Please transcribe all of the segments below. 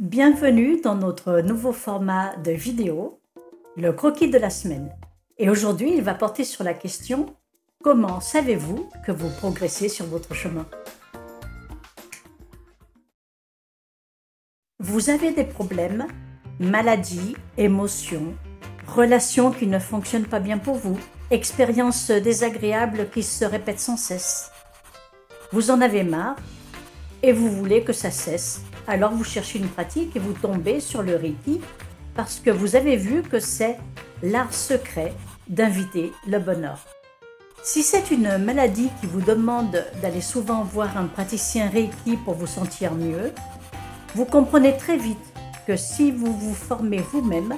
Bienvenue dans notre nouveau format de vidéo, le croquis de la semaine. Et aujourd'hui, il va porter sur la question « Comment savez-vous que vous progressez sur votre chemin ?» Vous avez des problèmes, maladies, émotions, relations qui ne fonctionnent pas bien pour vous, expériences désagréables qui se répètent sans cesse. Vous en avez marre et vous voulez que ça cesse. Alors vous cherchez une pratique et vous tombez sur le Reiki parce que vous avez vu que c'est l'art secret d'inviter le bonheur. Si c'est une maladie qui vous demande d'aller souvent voir un praticien Reiki pour vous sentir mieux, vous comprenez très vite que si vous vous formez vous-même,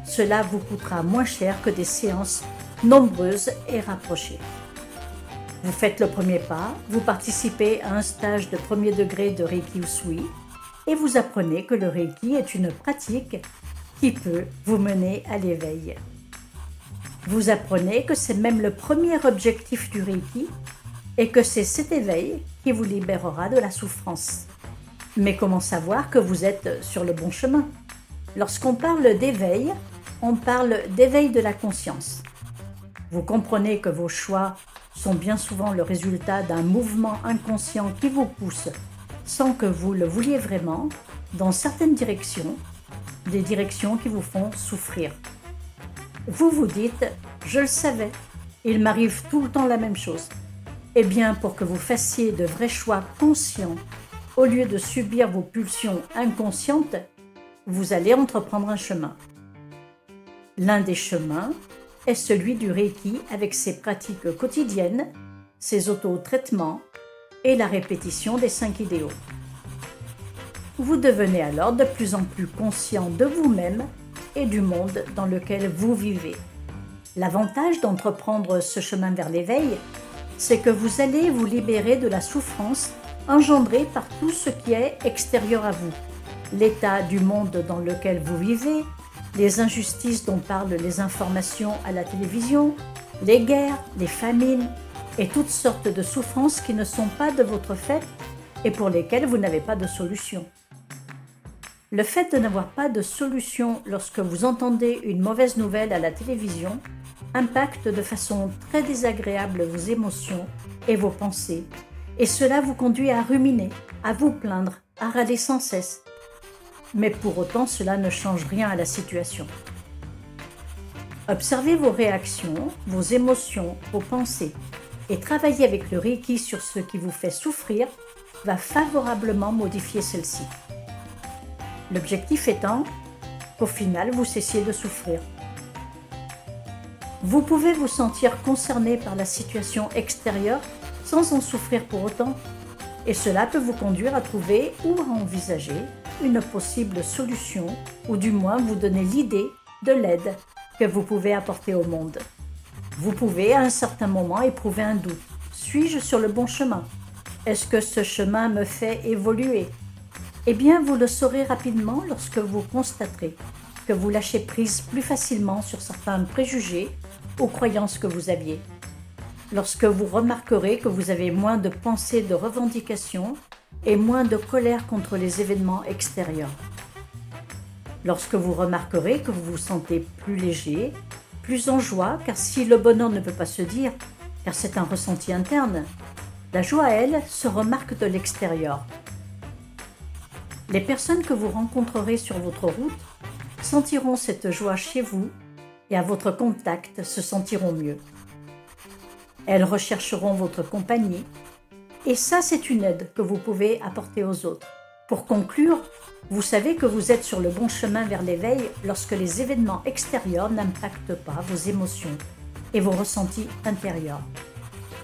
cela vous coûtera moins cher que des séances nombreuses et rapprochées. Vous faites le premier pas, vous participez à un stage de premier degré de Reiki Usui et vous apprenez que le Reiki est une pratique qui peut vous mener à l'éveil. Vous apprenez que c'est même le premier objectif du Reiki et que c'est cet éveil qui vous libérera de la souffrance. Mais comment savoir que vous êtes sur le bon chemin? Lorsqu'on parle d'éveil, on parle d'éveil de la conscience. Vous comprenez que vos choix sont bien souvent le résultat d'un mouvement inconscient qui vous pousse, sans que vous le vouliez vraiment, dans certaines directions, des directions qui vous font souffrir. Vous vous dites « je le savais, il m'arrive tout le temps la même chose ». Eh bien, pour que vous fassiez de vrais choix conscients, au lieu de subir vos pulsions inconscientes, vous allez entreprendre un chemin. L'un des chemins est celui du Reiki avec ses pratiques quotidiennes, ses auto-traitements et la répétition des 5 idéaux. Vous devenez alors de plus en plus conscient de vous-même et du monde dans lequel vous vivez. L'avantage d'entreprendre ce chemin vers l'éveil, c'est que vous allez vous libérer de la souffrance engendrée par tout ce qui est extérieur à vous. L'état du monde dans lequel vous vivez, les injustices dont parlent les informations à la télévision, les guerres, les famines et toutes sortes de souffrances qui ne sont pas de votre fait et pour lesquelles vous n'avez pas de solution. Le fait de n'avoir pas de solution lorsque vous entendez une mauvaise nouvelle à la télévision impacte de façon très désagréable vos émotions et vos pensées, et cela vous conduit à ruminer, à vous plaindre, à râler sans cesse. Mais pour autant, cela ne change rien à la situation. Observez vos réactions, vos émotions, vos pensées et travailler avec le Reiki sur ce qui vous fait souffrir va favorablement modifier celle-ci. L'objectif étant qu'au final, vous cessiez de souffrir. Vous pouvez vous sentir concerné par la situation extérieure sans en souffrir pour autant, et cela peut vous conduire à trouver ou à envisager une possible solution, ou du moins vous donner l'idée de l'aide que vous pouvez apporter au monde. Vous pouvez à un certain moment éprouver un doute. Suis-je sur le bon chemin? Est-ce que ce chemin me fait évoluer? Eh bien, vous le saurez rapidement lorsque vous constaterez que vous lâchez prise plus facilement sur certains préjugés ou croyances que vous aviez. Lorsque vous remarquerez que vous avez moins de pensées de revendication et moins de colère contre les événements extérieurs. Lorsque vous remarquerez que vous vous sentez plus léger, plus en joie, car si le bonheur ne peut pas se dire, car c'est un ressenti interne, la joie, elle, se remarque de l'extérieur. Les personnes que vous rencontrerez sur votre route sentiront cette joie chez vous et à votre contact se sentiront mieux. Elles rechercheront votre compagnie et ça, c'est une aide que vous pouvez apporter aux autres. Pour conclure, vous savez que vous êtes sur le bon chemin vers l'éveil lorsque les événements extérieurs n'impactent pas vos émotions et vos ressentis intérieurs.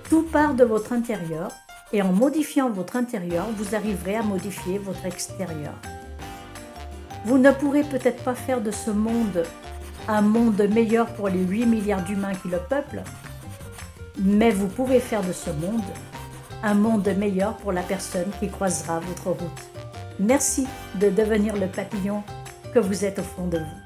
Tout part de votre intérieur et en modifiant votre intérieur, vous arriverez à modifier votre extérieur. Vous ne pourrez peut-être pas faire de ce monde un monde meilleur pour les 8 milliards d'humains qui le peuplent, mais vous pouvez faire de ce monde un monde meilleur pour la personne qui croisera votre route. Merci de devenir le papillon que vous êtes au fond de vous.